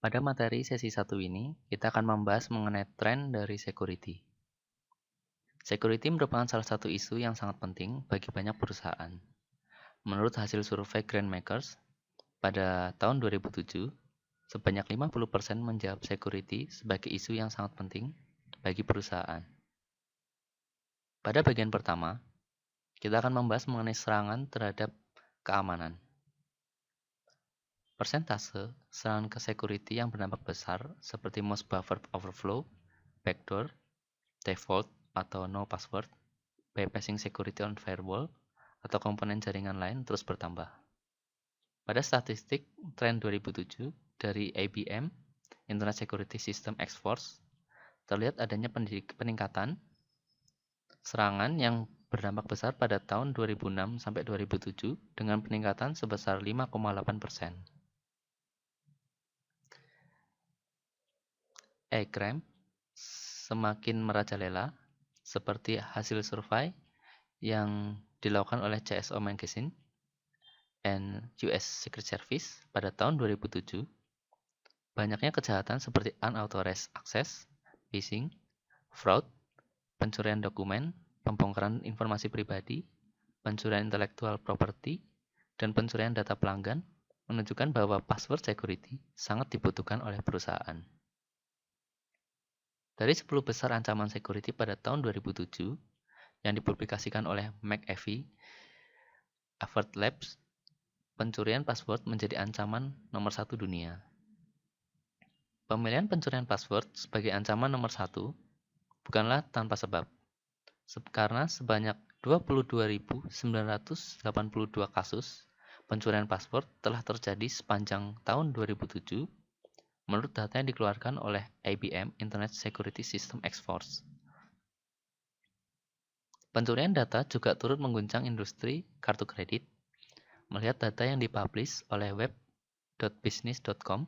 Pada materi sesi 1 ini, kita akan membahas mengenai tren dari security. Security merupakan salah satu isu yang sangat penting bagi banyak perusahaan. Menurut hasil survei Grandmakers, pada tahun 2007, sebanyak 50% menjawab security sebagai isu yang sangat penting bagi perusahaan. Pada bagian pertama, kita akan membahas mengenai serangan terhadap keamanan. Persentase serangan ke security yang berdampak besar seperti most buffer overflow, backdoor, default atau no password, bypassing security on firewall, atau komponen jaringan lain terus bertambah. Pada statistik tren 2007 dari IBM, Internet Security System X-Force, terlihat adanya peningkatan serangan yang berdampak besar pada tahun 2006 sampai 2007 dengan peningkatan sebesar 5,8%. E-crime semakin merajalela seperti hasil survei yang dilakukan oleh CSO Magazine and US Secret Service pada tahun 2007. Banyaknya kejahatan seperti unauthorized access, phishing, fraud, pencurian dokumen, pembongkaran informasi pribadi, pencurian intellectual property, dan pencurian data pelanggan menunjukkan bahwa password security sangat dibutuhkan oleh perusahaan. Dari 10 besar ancaman security pada tahun 2007 yang dipublikasikan oleh McAfee, Avert Labs, pencurian password menjadi ancaman nomor 1 dunia. Pemilihan pencurian password sebagai ancaman nomor 1 bukanlah tanpa sebab, karena sebanyak 22.982 kasus pencurian password telah terjadi sepanjang tahun 2007 menurut data yang dikeluarkan oleh IBM Internet Security System X-Force. Pencurian data juga turut mengguncang industri kartu kredit. Melihat data yang dipublish oleh web.business.com,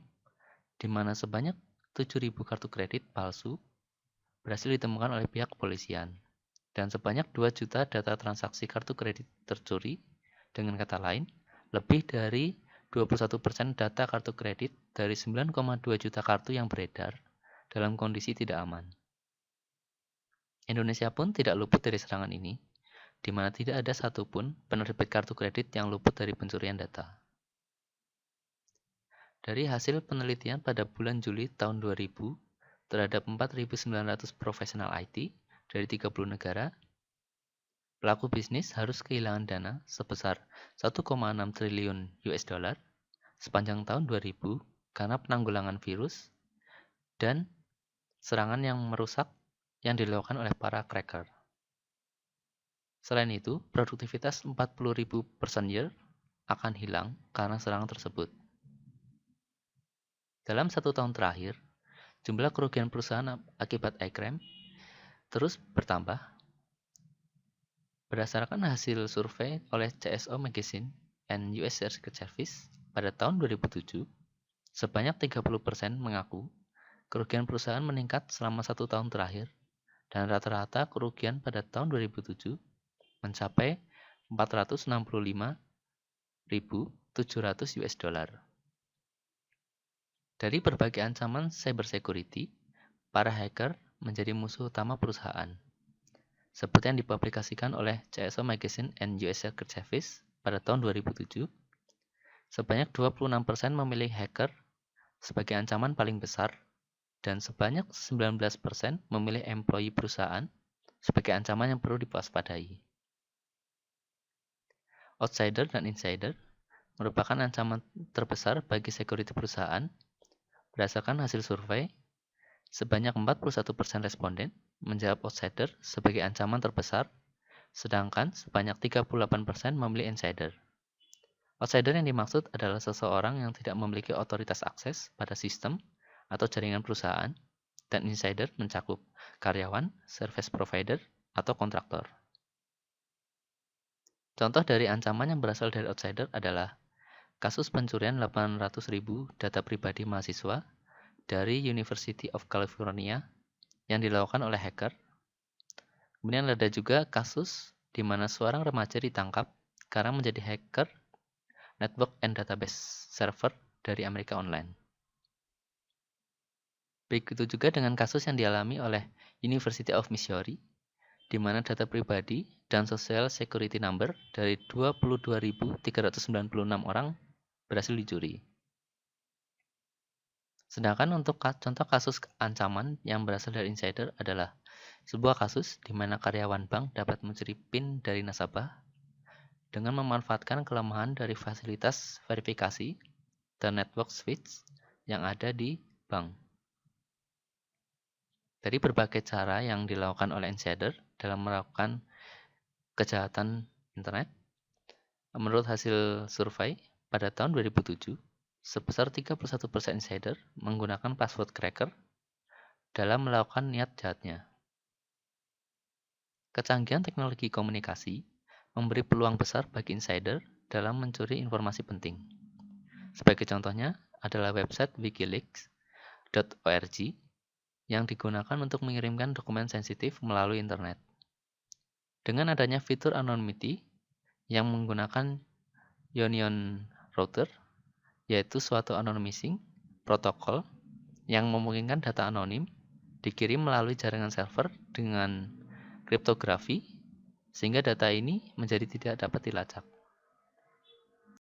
di mana sebanyak 7.000 kartu kredit palsu berhasil ditemukan oleh pihak kepolisian, dan sebanyak 2 juta data transaksi kartu kredit tercuri. Dengan kata lain, lebih dari 21% data kartu kredit dari 9,2 juta kartu yang beredar dalam kondisi tidak aman. Indonesia pun tidak luput dari serangan ini, di mana tidak ada satupun penerbit kartu kredit yang luput dari pencurian data. Dari hasil penelitian pada bulan Juli tahun 2000 terhadap 4.900 profesional IT dari 30 negara, pelaku bisnis harus kehilangan dana sebesar 1,6 triliun US dollar sepanjang tahun 2000 karena penanggulangan virus dan serangan yang merusak yang dilakukan oleh para cracker. Selain itu, produktivitas 40.000 personil akan hilang karena serangan tersebut. Dalam 1 tahun terakhir, jumlah kerugian perusahaan akibat e-crime terus bertambah. Berdasarkan hasil survei oleh CSO Magazine and US Secret Service pada tahun 2007, sebanyak 30% mengaku kerugian perusahaan meningkat selama 1 tahun terakhir, dan rata-rata kerugian pada tahun 2007 mencapai 465.700 US dollar. Dari berbagai ancaman cybersecurity, para hacker menjadi musuh utama perusahaan. Seperti yang dipublikasikan oleh CSO Magazine and US Secret Service pada tahun 2007, sebanyak 26% memilih hacker sebagai ancaman paling besar, dan sebanyak 19% memilih employee perusahaan sebagai ancaman yang perlu diwaspadai. Outsider dan insider merupakan ancaman terbesar bagi security perusahaan. Berdasarkan hasil survei, sebanyak 41% responden menjawab outsider sebagai ancaman terbesar, sedangkan sebanyak 38% memilih insider. Outsider yang dimaksud adalah seseorang yang tidak memiliki otoritas akses pada sistem atau jaringan perusahaan, dan insider mencakup karyawan, service provider, atau kontraktor. Contoh dari ancaman yang berasal dari outsider adalah kasus pencurian 800.000 data pribadi mahasiswa dari University of California yang dilakukan oleh hacker. Kemudian ada juga kasus di mana seorang remaja ditangkap karena menjadi hacker network and database server dari Amerika Online. Begitu juga dengan kasus yang dialami oleh University of Missouri, di mana data pribadi dan Social Security Number dari 22.396 orang berhasil dicuri. Sedangkan untuk contoh kasus ancaman yang berasal dari insider adalah sebuah kasus di mana karyawan bank dapat mencuri PIN dari nasabah dengan memanfaatkan kelemahan dari fasilitas verifikasi dan network switch yang ada di bank. Dari berbagai cara yang dilakukan oleh insider dalam melakukan kejahatan internet, menurut hasil survei pada tahun 2007, sebesar 31% insider menggunakan password cracker dalam melakukan niat jahatnya. Kecanggihan teknologi komunikasi memberi peluang besar bagi insider dalam mencuri informasi penting. Sebagai contohnya adalah website wikileaks.org yang digunakan untuk mengirimkan dokumen sensitif melalui internet. Dengan adanya fitur anonymity yang menggunakan Onion Router, yaitu suatu anonymizing protokol yang memungkinkan data anonim dikirim melalui jaringan server dengan kriptografi, sehingga data ini menjadi tidak dapat dilacak.